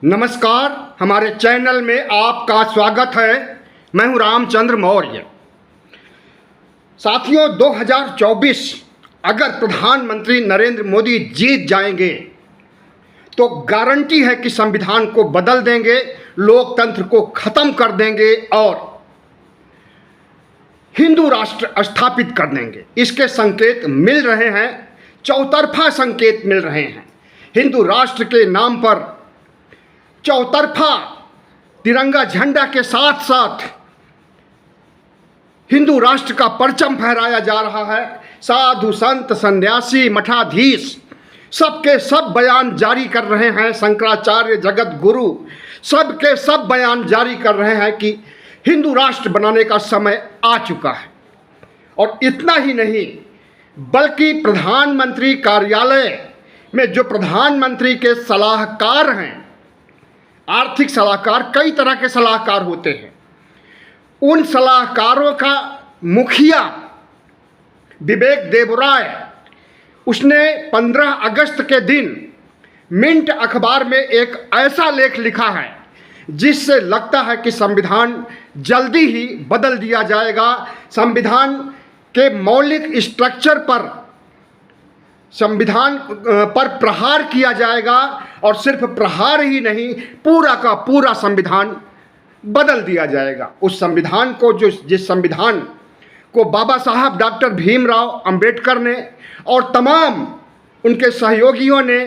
नमस्कार, हमारे चैनल में आपका स्वागत है। मैं हूं रामचंद्र मौर्य। साथियों, 2024 अगर प्रधानमंत्री नरेंद्र मोदी जीत जाएंगे तो गारंटी है कि संविधान को बदल देंगे, लोकतंत्र को खत्म कर देंगे और हिंदू राष्ट्र स्थापित कर देंगे। इसके संकेत मिल रहे हैं, चौतरफा संकेत मिल रहे हैं। हिंदू राष्ट्र के नाम पर चौतरफा तिरंगा झंडा के साथ साथ हिंदू राष्ट्र का परचम फहराया जा रहा है। साधु संत सन्यासी मठाधीश सबके सब बयान जारी कर रहे हैं। शंकराचार्य जगत गुरु सबके सब बयान जारी कर रहे हैं कि हिंदू राष्ट्र बनाने का समय आ चुका है। और इतना ही नहीं, बल्कि प्रधानमंत्री कार्यालय में जो प्रधानमंत्री के सलाहकार हैं, आर्थिक सलाहकार, कई तरह के सलाहकार होते हैं, उन सलाहकारों का मुखिया विवेक देबराय, उसने 15 अगस्त के दिन मिंट अखबार में एक ऐसा लेख लिखा है जिससे लगता है कि संविधान जल्दी ही बदल दिया जाएगा। संविधान के मौलिक स्ट्रक्चर पर, संविधान पर प्रहार किया जाएगा और सिर्फ प्रहार ही नहीं, पूरा का पूरा संविधान बदल दिया जाएगा। उस संविधान को, जिस संविधान को बाबा साहब डॉक्टर भीमराव अंबेडकर ने और तमाम उनके सहयोगियों ने,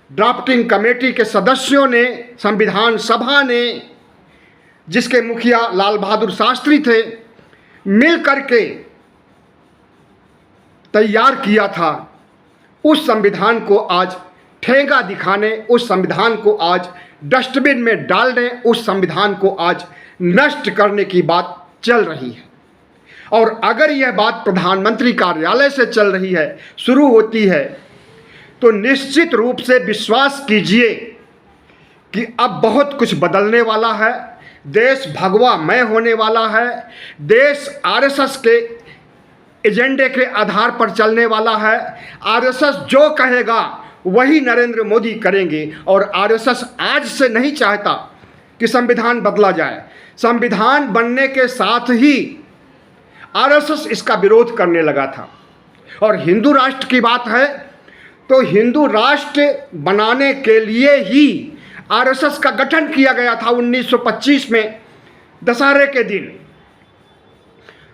ड्राफ्टिंग कमेटी के सदस्यों ने, संविधान सभा ने, जिसके मुखिया लाल बहादुर शास्त्री थे, मिल करके तैयार किया था, उस संविधान को आज ठेंगा दिखाने, उस संविधान को आज डस्टबिन में डालने, उस संविधान को आज नष्ट करने की बात चल रही है। और अगर यह बात प्रधानमंत्री कार्यालय से चल रही है, शुरू होती है, तो निश्चित रूप से विश्वास कीजिए कि अब बहुत कुछ बदलने वाला है। देश भगवामय होने वाला है। देश आरएसएस के एजेंडे के आधार पर चलने वाला है। आरएसएस जो कहेगा वही नरेंद्र मोदी करेंगे। और आरएसएस आज से नहीं चाहता कि संविधान बदला जाए। संविधान बनने के साथ ही आरएसएस इसका विरोध करने लगा था। और हिंदू राष्ट्र की बात है तो हिंदू राष्ट्र बनाने के लिए ही आरएसएस का गठन किया गया था 1925 में दशहरे के दिन।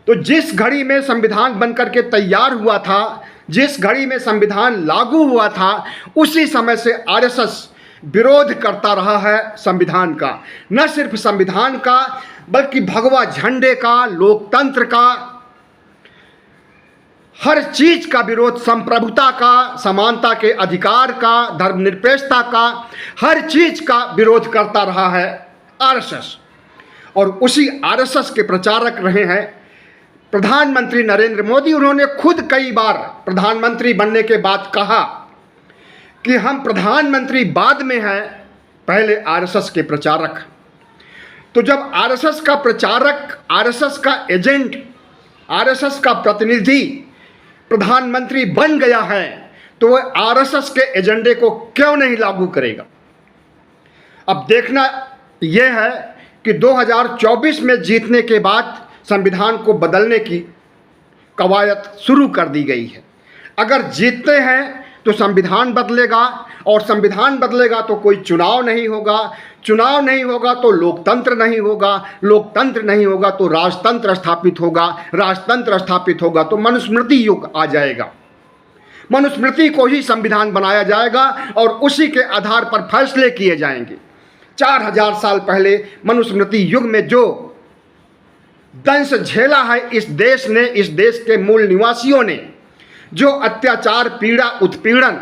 तो जिस घड़ी में संविधान बनकर के तैयार हुआ था, जिस घड़ी में संविधान लागू हुआ था, उसी समय से आरएसएस विरोध करता रहा है संविधान का। न सिर्फ संविधान का, बल्कि भगवा झंडे का, लोकतंत्र का, हर चीज का विरोध, संप्रभुता का, समानता के अधिकार का, धर्मनिरपेक्षता का, हर चीज का विरोध करता रहा है आरएसएस। और उसी आरएसएस के प्रचारक रहे हैं प्रधानमंत्री नरेंद्र मोदी। उन्होंने खुद कई बार प्रधानमंत्री बनने के बाद कहा कि हम प्रधानमंत्री बाद में हैं, पहले आरएसएस के प्रचारक। तो जब आरएसएस का प्रचारक, आरएसएस का एजेंट, आरएसएस का प्रतिनिधि प्रधानमंत्री बन गया है, तो वह आरएसएस के एजेंडे को क्यों नहीं लागू करेगा। अब देखना यह है कि 2024 में जीतने के बाद संविधान को बदलने की कवायद शुरू कर दी गई है। अगर जीतते हैं तो संविधान बदलेगा, और संविधान बदलेगा तो कोई चुनाव नहीं होगा, चुनाव नहीं होगा तो लोकतंत्र नहीं होगा, लोकतंत्र नहीं होगा तो राजतंत्र स्थापित होगा, राजतंत्र स्थापित होगा तो मनुस्मृति युग आ जाएगा। मनुस्मृति को ही संविधान बनाया जाएगा और उसी के आधार पर फैसले किए जाएंगे। 4000 साल पहले मनुस्मृति युग में जो दंश झेला है इस देश ने, इस देश के मूल निवासियों ने, जो अत्याचार, पीड़ा, उत्पीड़न,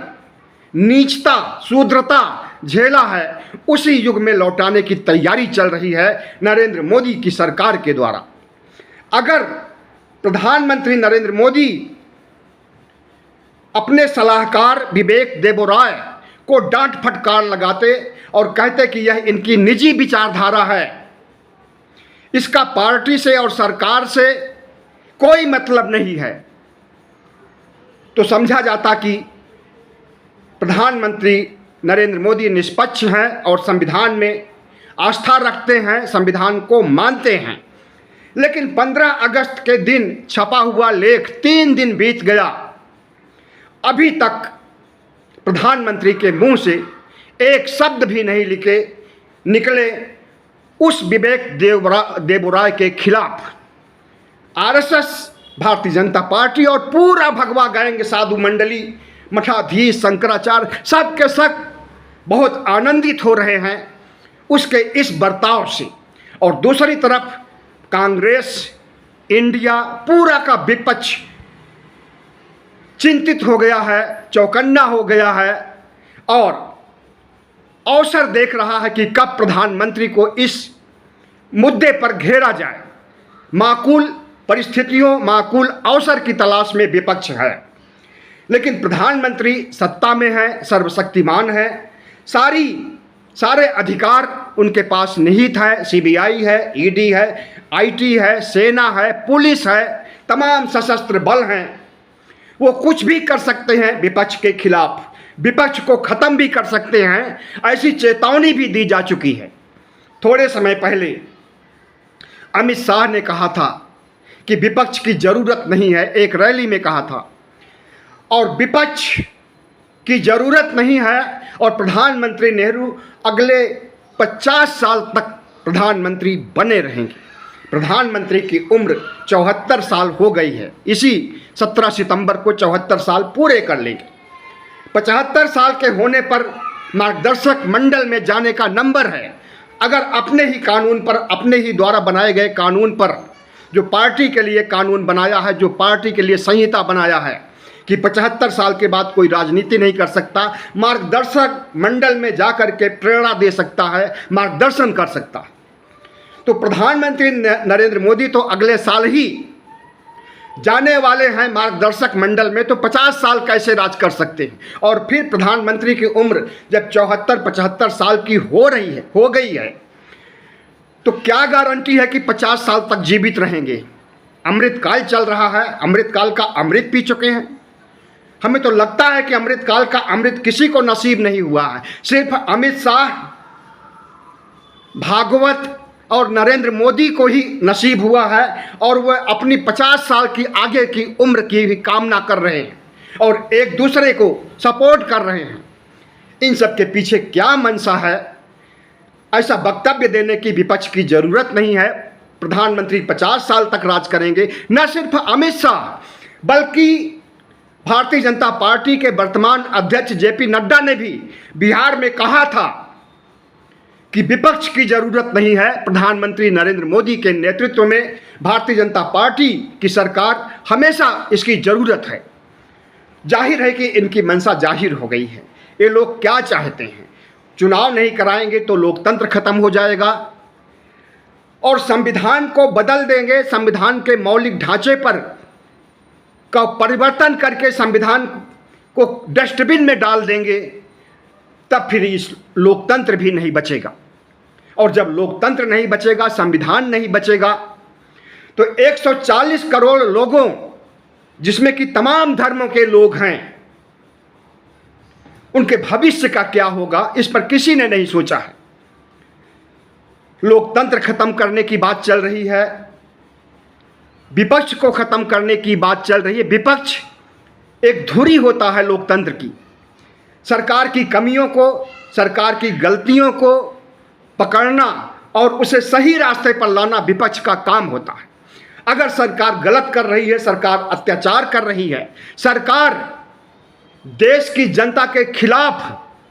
नीचता, शूद्रता झेला है, उसी युग में लौटाने की तैयारी चल रही है नरेंद्र मोदी की सरकार के द्वारा। अगर प्रधानमंत्री नरेंद्र मोदी अपने सलाहकार विवेक देबराय को डांट फटकार लगाते और कहते कि यह इनकी निजी विचारधारा है, इसका पार्टी से और सरकार से कोई मतलब नहीं है, तो समझा जाता कि प्रधानमंत्री नरेंद्र मोदी निष्पक्ष हैं और संविधान में आस्था रखते हैं, संविधान को मानते हैं। लेकिन 15 अगस्त के दिन छपा हुआ लेख 3 दिन बीत गया, अभी तक प्रधानमंत्री के मुंह से एक शब्द भी नहीं निकले उस विवेक देबराय के खिलाफ। आरएसएस, भारतीय जनता पार्टी और पूरा भगवा गैंग, साधु मंडली, मठाधीश, शंकराचार्य, सब के सब बहुत आनंदित हो रहे हैं उसके इस बर्ताव से। और दूसरी तरफ कांग्रेस, इंडिया, पूरा का विपक्ष चिंतित हो गया है, चौकन्ना हो गया है और अवसर देख रहा है कि कब प्रधानमंत्री को इस मुद्दे पर घेरा जाए। माकूल परिस्थितियों, माकूल अवसर की तलाश में विपक्ष है। लेकिन प्रधानमंत्री सत्ता में है, सर्वशक्तिमान है, सारे अधिकार उनके पास निहित है। सीबीआई है, ईडी है, आईटी है, सेना है, पुलिस है, तमाम सशस्त्र बल हैं। वो कुछ भी कर सकते हैं विपक्ष के खिलाफ, विपक्ष को ख़त्म भी कर सकते हैं, ऐसी चेतावनी भी दी जा चुकी है। थोड़े समय पहले अमित शाह ने कहा था कि विपक्ष की ज़रूरत नहीं है, एक रैली में कहा था, और विपक्ष की ज़रूरत नहीं है। और प्रधानमंत्री नेहरू अगले 50 साल तक प्रधानमंत्री बने रहेंगे। प्रधानमंत्री की उम्र 74 साल हो गई है, इसी 17 सितंबर को 74 साल पूरे कर लेंगे। 75 साल के होने पर मार्गदर्शक मंडल में जाने का नंबर है। अगर अपने ही कानून पर, अपने ही द्वारा बनाए गए कानून पर, जो पार्टी के लिए कानून बनाया है, जो पार्टी के लिए संहिता बनाया है कि 75 साल के बाद कोई राजनीति नहीं कर सकता, मार्गदर्शक मंडल में जाकर के प्रेरणा दे सकता है, मार्गदर्शन कर सकता है। तो प्रधानमंत्री नरेंद्र मोदी तो अगले साल ही जाने वाले हैं मार्गदर्शक मंडल में, तो 50 साल कैसे राज कर सकते हैं। और फिर प्रधानमंत्री की उम्र जब 74-75 साल की हो गई है, तो क्या गारंटी है कि 50 साल तक जीवित रहेंगे। अमृतकाल चल रहा है, अमृतकाल का अमृत पी चुके हैं। हमें तो लगता है कि अमृतकाल का अमृत किसी को नसीब नहीं हुआ है, सिर्फ अमित शाह, भागवत और नरेंद्र मोदी को ही नसीब हुआ है। और वह अपनी 50 साल की आगे की उम्र की भी कामना कर रहे हैं और एक दूसरे को सपोर्ट कर रहे हैं। इन सब के पीछे क्या मंशा है, ऐसा वक्तव्य देने की विपक्ष की ज़रूरत नहीं है। प्रधानमंत्री 50 साल तक राज करेंगे। न सिर्फ अमित शाह बल्कि भारतीय जनता पार्टी के वर्तमान अध्यक्ष जेपी नड्डा ने भी बिहार में कहा था कि विपक्ष की ज़रूरत नहीं है, प्रधानमंत्री नरेंद्र मोदी के नेतृत्व में भारतीय जनता पार्टी की सरकार हमेशा इसकी ज़रूरत है। जाहिर है कि इनकी मंशा जाहिर हो गई है। ये लोग क्या चाहते हैं, चुनाव नहीं कराएंगे तो लोकतंत्र खत्म हो जाएगा और संविधान को बदल देंगे, संविधान के मौलिक ढांचे पर का परिवर्तन करके संविधान को डस्टबिन में डाल देंगे, तब फिर इस लोकतंत्र भी नहीं बचेगा। और जब लोकतंत्र नहीं बचेगा, संविधान नहीं बचेगा, तो 140 करोड़ लोगों, जिसमें कि तमाम धर्मों के लोग हैं, उनके भविष्य का क्या होगा, इस पर किसी ने नहीं सोचा है। लोकतंत्र खत्म करने की बात चल रही है, विपक्ष को खत्म करने की बात चल रही है। विपक्ष एक धुरी होता है लोकतंत्र की। सरकार की कमियों को, सरकार की गलतियों को पकड़ना और उसे सही रास्ते पर लाना विपक्ष का काम होता है। अगर सरकार गलत कर रही है, सरकार अत्याचार कर रही है, सरकार देश की जनता के खिलाफ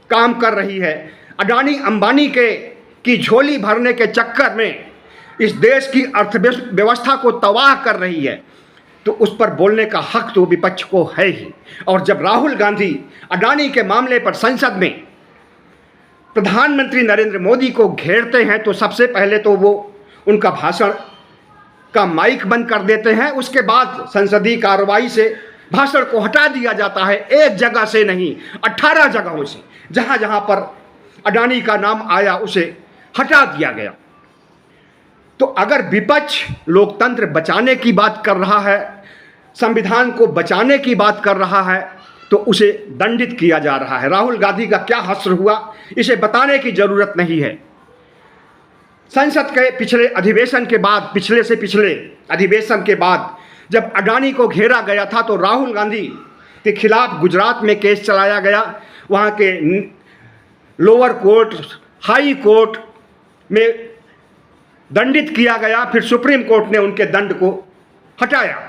काम कर रही है, अडानी अंबानी की झोली भरने के चक्कर में इस देश की अर्थव्यवस्था को तबाह कर रही है, तो उस पर बोलने का हक तो विपक्ष को है ही। और जब राहुल गांधी अडानी के मामले पर संसद में प्रधानमंत्री नरेंद्र मोदी को घेरते हैं, तो सबसे पहले तो वो उनका भाषण का माइक बंद कर देते हैं, उसके बाद संसदीय कार्रवाई से भाषण को हटा दिया जाता है। एक जगह से नहीं, 18 जगहों से जहाँ जहाँ पर अडानी का नाम आया उसे हटा दिया गया। तो अगर विपक्ष लोकतंत्र बचाने की बात कर रहा है, संविधान को बचाने की बात कर रहा है, तो उसे दंडित किया जा रहा है। राहुल गांधी का क्या हश्र हुआ, इसे बताने की जरूरत नहीं है। संसद के पिछले अधिवेशन के बाद, पिछले से पिछले अधिवेशन के बाद जब अडानी को घेरा गया था तो राहुल गांधी के खिलाफ गुजरात में केस चलाया गया। वहाँ के लोअर कोर्ट, हाई कोर्ट में दंडित किया गया, फिर सुप्रीम कोर्ट ने उनके दंड को हटाया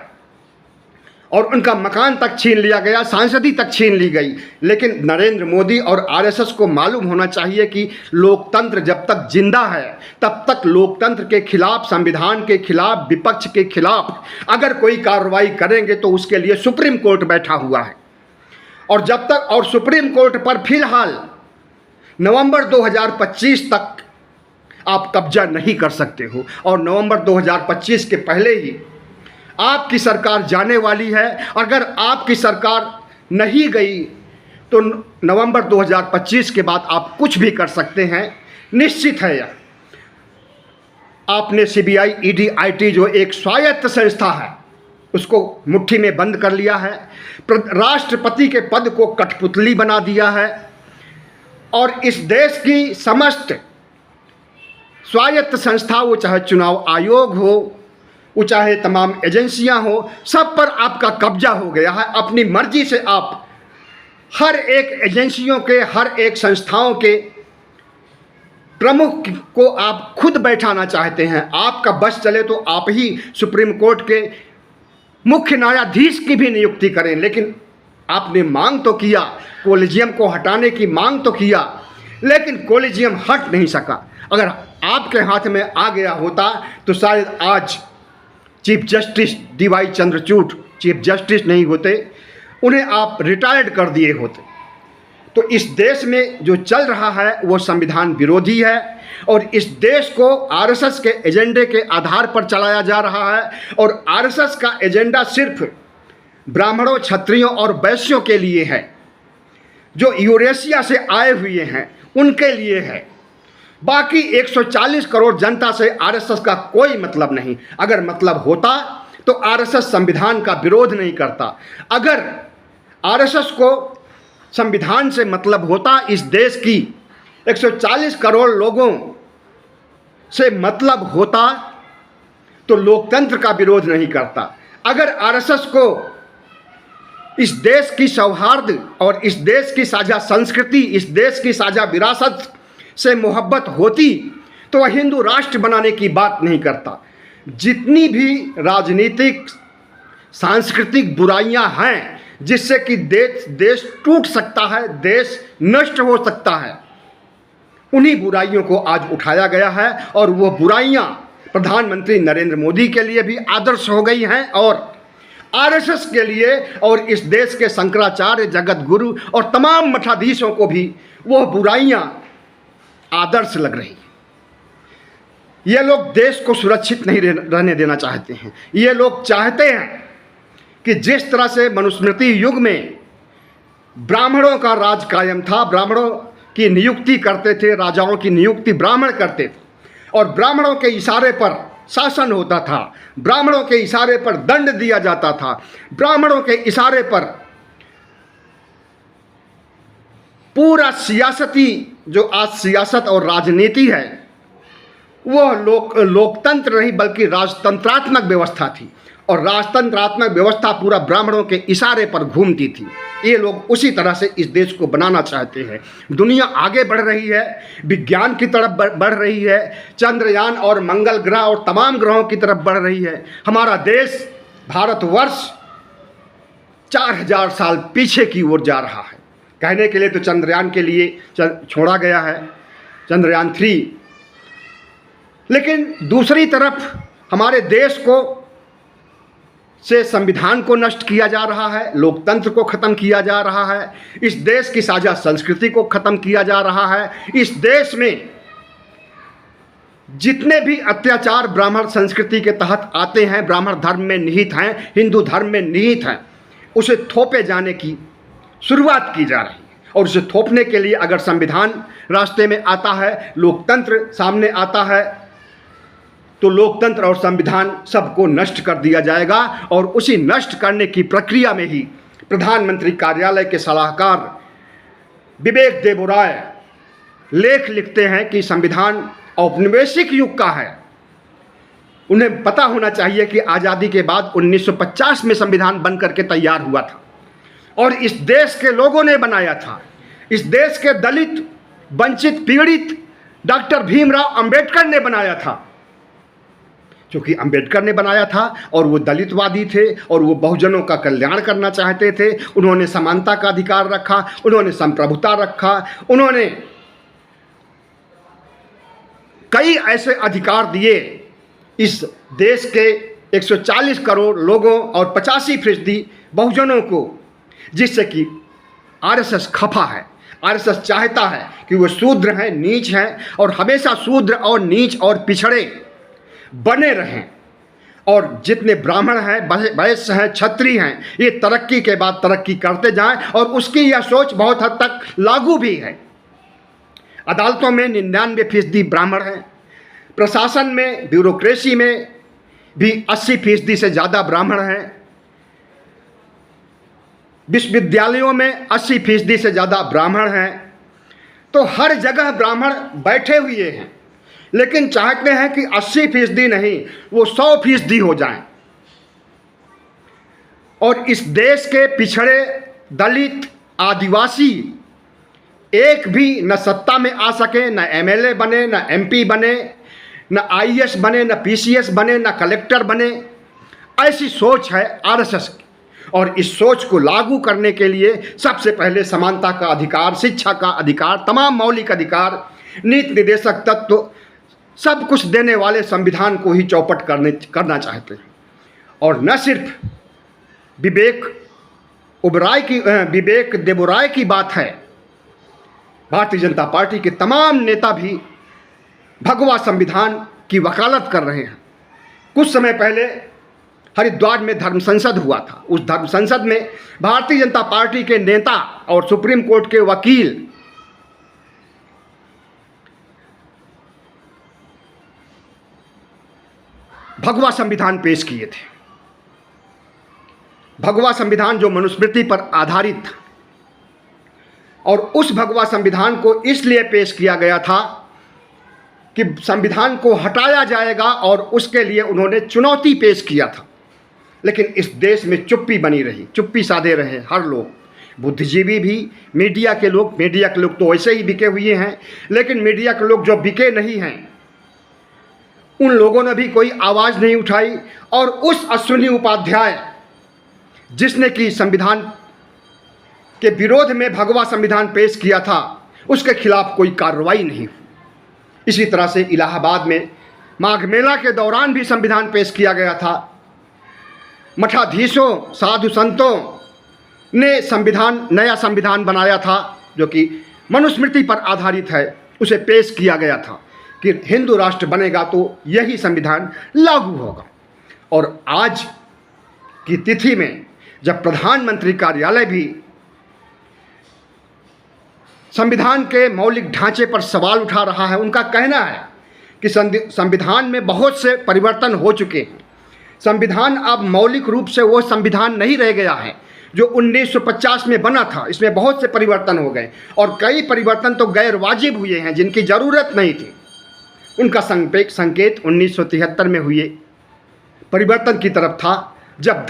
और उनका मकान तक छीन लिया गया, सांसदी तक छीन ली गई। लेकिन नरेंद्र मोदी और आरएसएस को मालूम होना चाहिए कि लोकतंत्र जब तक जिंदा है तब तक लोकतंत्र के खिलाफ, संविधान के खिलाफ, विपक्ष के खिलाफ अगर कोई कार्रवाई करेंगे तो उसके लिए सुप्रीम कोर्ट बैठा हुआ है। और जब तक, और सुप्रीम कोर्ट पर फिलहाल नवंबर 2025 तक आप कब्जा नहीं कर सकते हो, और नवंबर 2025 के पहले ही आपकी सरकार जाने वाली है। अगर आपकी सरकार नहीं गई तो नवंबर 2025 के बाद आप कुछ भी कर सकते हैं, निश्चित है। यह आपने सीबीआई, ईडी, आईटी जो एक स्वायत्त संस्था है उसको मुट्ठी में बंद कर लिया है, राष्ट्रपति के पद को कठपुतली बना दिया है, और इस देश की समस्त स्वायत्त संस्था, वो चाहे चुनाव आयोग हो, वो चाहे तमाम एजेंसियां हो, सब पर आपका कब्जा हो गया है। अपनी मर्जी से आप हर एक एजेंसियों के, हर एक संस्थाओं के प्रमुख को आप खुद बैठाना चाहते हैं। आपका बस चले तो आप ही सुप्रीम कोर्ट के मुख्य न्यायाधीश की भी नियुक्ति करें। लेकिन आपने मांग तो किया, कोलिजियम को हटाने की मांग तो किया, लेकिन कोलिजियम हट नहीं सका। अगर आपके हाथ में आ गया होता तो शायद आज chief justice DY Chandrachud chief justice नहीं होते, उन्हें आप रिटायर्ड कर दिए होते। तो इस देश में जो चल रहा है वो संविधान विरोधी है, और इस देश को आरएसएस के एजेंडे के आधार पर चलाया जा रहा है। और आरएसएस का एजेंडा सिर्फ ब्राह्मणों, क्षत्रियों और वैश्यों के लिए है, जो यूरेशिया से आए हुए हैं उनके लिए है। बाकी 140 करोड़ जनता से आरएसएस का कोई मतलब नहीं। अगर मतलब होता तो आरएसएस संविधान का विरोध नहीं करता। अगर आरएसएस को संविधान से मतलब होता, इस देश की 140 करोड़ लोगों से मतलब होता, तो लोकतंत्र का विरोध नहीं करता। अगर आरएसएस को इस देश की सौहार्द और इस देश की साझा संस्कृति, इस देश की साझा विरासत से मोहब्बत होती तो वह हिंदू राष्ट्र बनाने की बात नहीं करता। जितनी भी राजनीतिक, सांस्कृतिक बुराइयां हैं जिससे कि देश टूट सकता है, देश नष्ट हो सकता है, उन्हीं बुराइयों को आज उठाया गया है। और वो बुराइयां प्रधानमंत्री नरेंद्र मोदी के लिए भी आदर्श हो गई हैं, और आरएसएस के लिए, और इस देश के शंकराचार्य, जगत गुरु और तमाम मठाधीशों को भी वो बुराइयां आदर्श लग रही। ये लोग देश को सुरक्षित नहीं रहने देना चाहते हैं। ये लोग चाहते हैं कि जिस तरह से मनुस्मृति युग में ब्राह्मणों का राज कायम था, ब्राह्मणों की नियुक्ति करते थे, राजाओं की नियुक्ति ब्राह्मण करते थे, और ब्राह्मणों के इशारे पर शासन होता था, ब्राह्मणों के इशारे पर दंड दिया जाता था, ब्राह्मणों के इशारे पर पूरा सियासती, जो आज सियासत और राजनीति है, वह लोकतंत्र नहीं बल्कि राजतंत्रात्मक व्यवस्था थी, और राजतंत्रात्मक व्यवस्था पूरा ब्राह्मणों के इशारे पर घूमती थी। ये लोग उसी तरह से इस देश को बनाना चाहते हैं। दुनिया आगे बढ़ रही है, विज्ञान की तरफ बढ़ रही है, चंद्रयान और मंगल ग्रह और तमाम ग्रहों की तरफ बढ़ रही है। हमारा देश, भारतवर्ष 4000 साल पीछे की ओर जा रहा है। कहने के लिए तो चंद्रयान के लिए छोड़ा गया है, चंद्रयान 3, लेकिन दूसरी तरफ हमारे देश को से संविधान को नष्ट किया जा रहा है, लोकतंत्र को ख़त्म किया जा रहा है, इस देश की साझा संस्कृति को ख़त्म किया जा रहा है। इस देश में जितने भी अत्याचार ब्राह्मण संस्कृति के तहत आते हैं, ब्राह्मण धर्म में निहित हैं, हिंदू धर्म में निहित हैं, उसे थोपे जाने की शुरुआत की जा रही है। और उसे थोपने के लिए अगर संविधान रास्ते में आता है, लोकतंत्र सामने आता है, तो लोकतंत्र और संविधान सबको नष्ट कर दिया जाएगा। और उसी नष्ट करने की प्रक्रिया में ही प्रधानमंत्री कार्यालय के सलाहकार विवेक देबोराय लेख लिखते हैं कि संविधान औपनिवेशिक युग का है। उन्हें पता होना चाहिए कि आज़ादी के बाद 1950 में संविधान बन करके तैयार हुआ था और इस देश के लोगों ने बनाया था। इस देश के दलित, वंचित, पीड़ित डॉक्टर भीमराव अंबेडकर ने बनाया था। क्योंकि अंबेडकर ने बनाया था और वो दलितवादी थे और वो बहुजनों का कल्याण करना चाहते थे। उन्होंने समानता का अधिकार रखा, उन्होंने संप्रभुता रखा, उन्होंने कई ऐसे अधिकार दिए इस देश के 140 करोड़ लोगों और 85% बहुजनों को, जिससे कि आरएसएस खफा है। आरएसएस चाहता है कि वो शूद्र हैं, नीच हैं और हमेशा शूद्र और नीच और पिछड़े बने रहें, और जितने ब्राह्मण हैं, वैश्य हैं, क्षत्रिय हैं, ये तरक्की के बाद तरक्की करते जाएं। और उसकी यह सोच बहुत हद तक लागू भी है। अदालतों में 99% ब्राह्मण हैं, प्रशासन में, ब्यूरोक्रेसी में भी 80% से ज़्यादा ब्राह्मण हैं, विश्वविद्यालयों में 80% से ज़्यादा ब्राह्मण हैं। तो हर जगह ब्राह्मण बैठे हुए हैं, लेकिन चाहते हैं कि 80% नहीं, वो 100% हो जाएं। और इस देश के पिछड़े, दलित, आदिवासी एक भी न सत्ता में आ सके, न एमएलए बने, न एमपी बने, न आईएएस बने, न पीसीएस बने, न कलेक्टर बने। ऐसी सोच है आरएसएस की। और इस सोच को लागू करने के लिए सबसे पहले समानता का अधिकार, शिक्षा का अधिकार, तमाम मौलिक अधिकार, नीति निर्देशक तत्व, सब कुछ देने वाले संविधान को ही चौपट करना चाहते हैं। और न सिर्फ विवेक देबोराय की बात है, भारतीय जनता पार्टी के तमाम नेता भी भगवा संविधान की वकालत कर रहे हैं। कुछ समय पहले हरिद्वार में धर्म संसद हुआ था। उस धर्म संसद में भारतीय जनता पार्टी के नेता और सुप्रीम कोर्ट के वकील भगवा संविधान पेश किए थे। भगवा संविधान जो मनुस्मृति पर आधारित था, और उस भगवा संविधान को इसलिए पेश किया गया था कि संविधान को हटाया जाएगा, और उसके लिए उन्होंने चुनौती पेश किया था। लेकिन इस देश में चुप्पी बनी रही, चुप्पी साधे रहे हर लोग, बुद्धिजीवी भी, मीडिया के लोग तो वैसे ही बिके हुए हैं, लेकिन मीडिया के लोग जो बिके नहीं हैं, उन लोगों ने भी कोई आवाज़ नहीं उठाई। और उस अश्विनी उपाध्याय जिसने कि संविधान के विरोध में भगवा संविधान पेश किया था, उसके खिलाफ कोई कार्रवाई नहीं हुई। इसी तरह से इलाहाबाद में माघ मेला के दौरान भी संविधान पेश किया गया था। मठाधीशों, साधु संतों ने नया संविधान बनाया था जो कि मनुस्मृति पर आधारित है। उसे पेश किया गया था कि हिंदू राष्ट्र बनेगा तो यही संविधान लागू होगा। और आज की तिथि में जब प्रधानमंत्री कार्यालय भी संविधान के मौलिक ढांचे पर सवाल उठा रहा है, उनका कहना है कि संविधान में बहुत से परिवर्तन हो चुके हैं। संविधान अब मौलिक रूप से वो संविधान नहीं रह गया है जो 1950 में बना था। इसमें बहुत से परिवर्तन हो गए, और कई परिवर्तन तो गैर वाजिब हुए हैं जिनकी ज़रूरत नहीं थी। उनका संकेत 1973 में हुए परिवर्तन की तरफ था, जब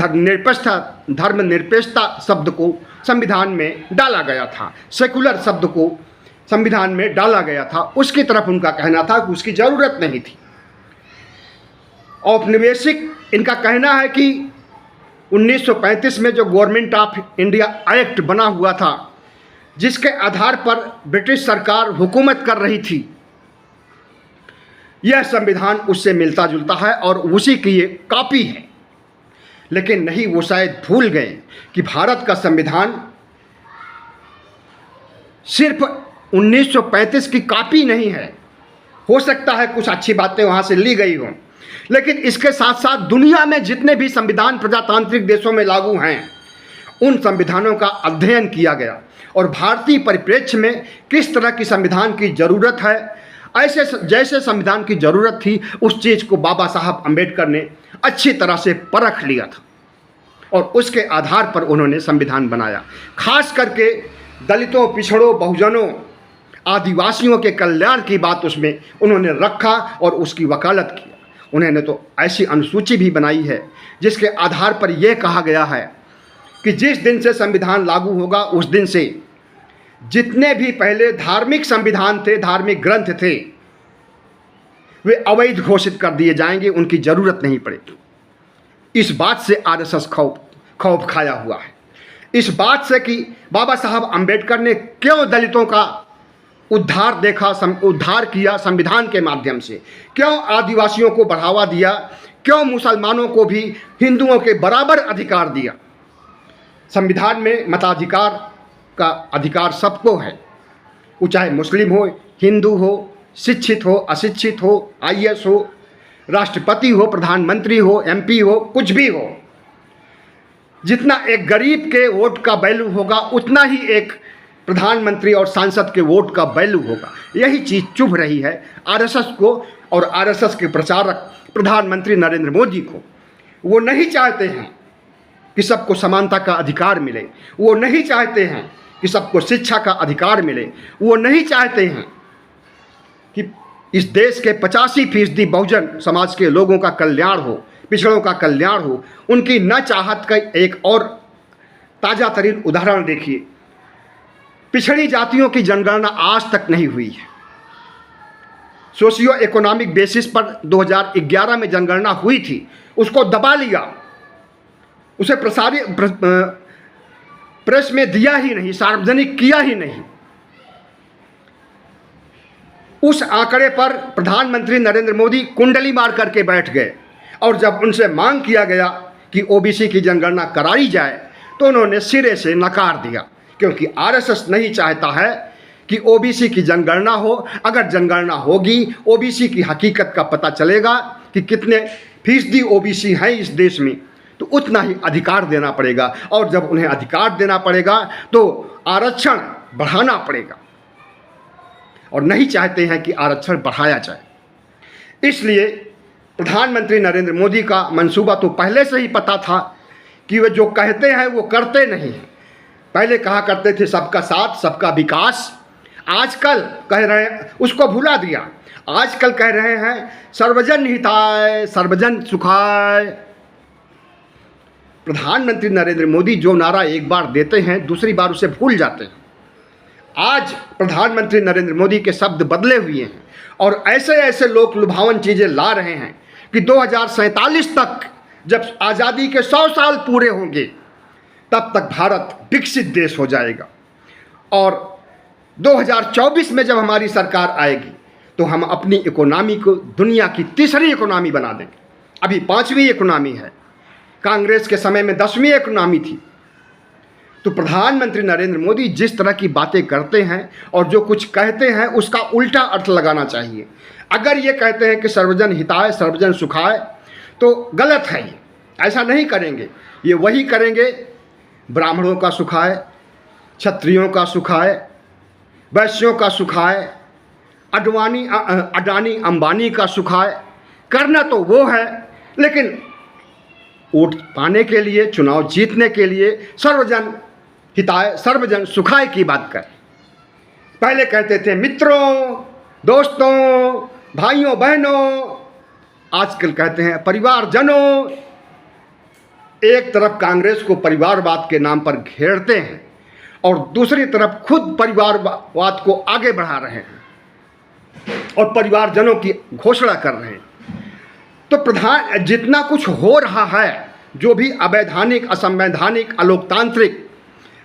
धर्मनिरपेक्षता शब्द को संविधान में डाला गया था, सेकुलर शब्द को संविधान में डाला गया था। उसकी तरफ उनका कहना था कि उसकी ज़रूरत नहीं थी। औपनिवेशिक इनका कहना है कि 1935 में जो गवर्नमेंट ऑफ इंडिया एक्ट बना हुआ था, जिसके आधार पर ब्रिटिश सरकार हुकूमत कर रही थी, यह संविधान उससे मिलता जुलता है और उसी की ये कॉपी है। लेकिन नहीं, वो शायद भूल गए कि भारत का संविधान सिर्फ 1935 की कॉपी नहीं है। हो सकता है कुछ अच्छी बातें वहाँ से ली गई हों, लेकिन इसके साथ साथ दुनिया में जितने भी संविधान प्रजातांत्रिक देशों में लागू हैं, उन संविधानों का अध्ययन किया गया और भारतीय परिप्रेक्ष्य में किस तरह की संविधान की ज़रूरत है, ऐसे जैसे संविधान की ज़रूरत थी, उस चीज़ को बाबा साहब अम्बेडकर ने अच्छी तरह से परख लिया था। और उसके आधार पर उन्होंने संविधान बनाया। खास करके दलितों, पिछड़ों, बहुजनों, आदिवासियों के कल्याण की बात उसमें उन्होंने रखा और उसकी वकालत की। उन्होंने तो ऐसी अनुसूची भी बनाई है जिसके आधार पर यह कहा गया है कि जिस दिन से संविधान लागू होगा उस दिन से जितने भी पहले धार्मिक संविधान थे, धार्मिक ग्रंथ थे, वे अवैध घोषित कर दिए जाएंगे, उनकी ज़रूरत नहीं पड़ेगी। इस बात से आरएसएस खौफ खाया हुआ है। इस बात से कि बाबा साहब अंबेडकर ने क्यों दलितों का उद्धार किया संविधान के माध्यम से, क्यों आदिवासियों को बढ़ावा दिया, क्यों मुसलमानों को भी हिंदुओं के बराबर अधिकार दिया। संविधान में मताधिकार का अधिकार सबको है, वो चाहे मुस्लिम हो, हिंदू हो, शिक्षित हो, अशिक्षित हो, आईएएस हो, राष्ट्रपति हो, प्रधानमंत्री हो, एमपी हो, कुछ भी हो। जितना एक गरीब के वोट का वैल्यू होगा उतना ही एक प्रधानमंत्री और सांसद के वोट का वैल्यू होगा। यही चीज़ चुभ रही है आरएसएस को और आरएसएस के प्रचारक प्रधानमंत्री नरेंद्र मोदी को। वो नहीं चाहते हैं कि सबको समानता का अधिकार मिले, वो नहीं चाहते हैं कि सबको शिक्षा का अधिकार मिले, वो नहीं चाहते हैं कि इस देश के 85% बहुजन समाज के लोगों का कल्याण हो, पिछड़ों का कल्याण हो। उनकी न चाहत का एक और ताज़ा तरीन उदाहरण देखिए। पिछड़ी जातियों की जनगणना आज तक नहीं हुई है। सोशियो इकोनॉमिक बेसिस पर 2011 में जनगणना हुई थी, उसको दबा लिया, उसे प्रेस में दिया ही नहीं, सार्वजनिक किया ही नहीं। उस आंकड़े पर प्रधानमंत्री नरेंद्र मोदी कुंडली मार करके बैठ गए और जब उनसे मांग किया गया कि ओबीसी की जनगणना कराई जाए तो उन्होंने सिरे से नकार दिया, क्योंकि आरएसएस नहीं चाहता है कि ओबीसी की जनगणना हो। अगर जनगणना होगी, ओबीसी की हकीकत का पता चलेगा कि कितने फीसदी ओबीसी हैं इस देश में, तो उतना ही अधिकार देना पड़ेगा। और जब उन्हें अधिकार देना पड़ेगा तो आरक्षण बढ़ाना पड़ेगा, और नहीं चाहते हैं कि आरक्षण बढ़ाया जाए। इसलिए प्रधानमंत्री नरेंद्र मोदी का मंसूबा तो पहले से ही पता था कि वे जो कहते हैं वो करते नहीं हैं। पहले कहा करते थे सबका साथ सबका विकास, आजकल कह रहे हैं, उसको भुला दिया। आजकल कह रहे हैं सर्वजन हिताय सर्वजन सुखाय। प्रधानमंत्री नरेंद्र मोदी जो नारा एक बार देते हैं दूसरी बार उसे भूल जाते हैं। आज प्रधानमंत्री नरेंद्र मोदी के शब्द बदले हुए हैं और ऐसे ऐसे लोक लुभावन चीज़ें ला रहे हैं कि 2047 तक जब आज़ादी के 100 साल पूरे होंगे तब तक भारत विकसित देश हो जाएगा। और 2024 में जब हमारी सरकार आएगी तो हम अपनी इकोनॉमी को दुनिया की तीसरी इकोनॉमी बना देंगे। अभी 5वीं इकोनॉमी है, कांग्रेस के समय में 10वीं इकोनॉमी थी। तो प्रधानमंत्री नरेंद्र मोदी जिस तरह की बातें करते हैं और जो कुछ कहते हैं उसका उल्टा अर्थ लगाना चाहिए। अगर ये कहते हैं कि सर्वजन हिताय सर्वजन सुखाय तो गलत है, ये ऐसा नहीं करेंगे। ये वही करेंगे ब्राह्मणों का सुखाय, क्षत्रियों का सुखाय, वैश्यों का सुखाय, अडानी अंबानी का सुखाय। करना तो वो है, लेकिन वोट पाने के लिए, चुनाव जीतने के लिए सर्वजन हिताय सर्वजन सुखाय की बात कर। पहले कहते थे मित्रों, दोस्तों, भाइयों बहनों, आजकल कहते हैं परिवारजनों। एक तरफ कांग्रेस को परिवारवाद के नाम पर घेरते हैं और दूसरी तरफ खुद परिवारवाद को आगे बढ़ा रहे हैं और परिवारजनों की घोषणा कर रहे हैं। तो जितना कुछ हो रहा है, जो भी अवैधानिक, असंवैधानिक, अलोकतांत्रिक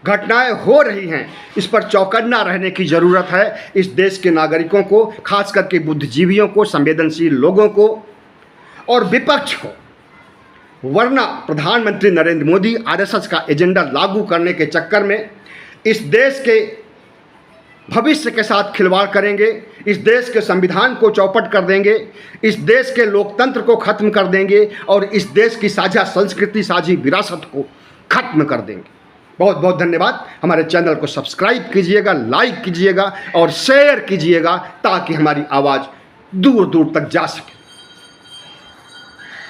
घटनाएं हो रही हैं, इस पर चौकन्ना रहने की ज़रूरत है इस देश के नागरिकों को, खास करके बुद्धिजीवियों को, संवेदनशील लोगों को और विपक्ष को। वरना प्रधानमंत्री नरेंद्र मोदी आरएसएस का एजेंडा लागू करने के चक्कर में इस देश के भविष्य के साथ खिलवाड़ करेंगे, इस देश के संविधान को चौपट कर देंगे, इस देश के लोकतंत्र को ख़त्म कर देंगे और इस देश की साझा संस्कृति, साझी विरासत को ख़त्म कर देंगे। बहुत बहुत धन्यवाद। हमारे चैनल को सब्सक्राइब कीजिएगा, लाइक कीजिएगा और शेयर कीजिएगा ताकि हमारी आवाज़ दूर दूर तक जा सके।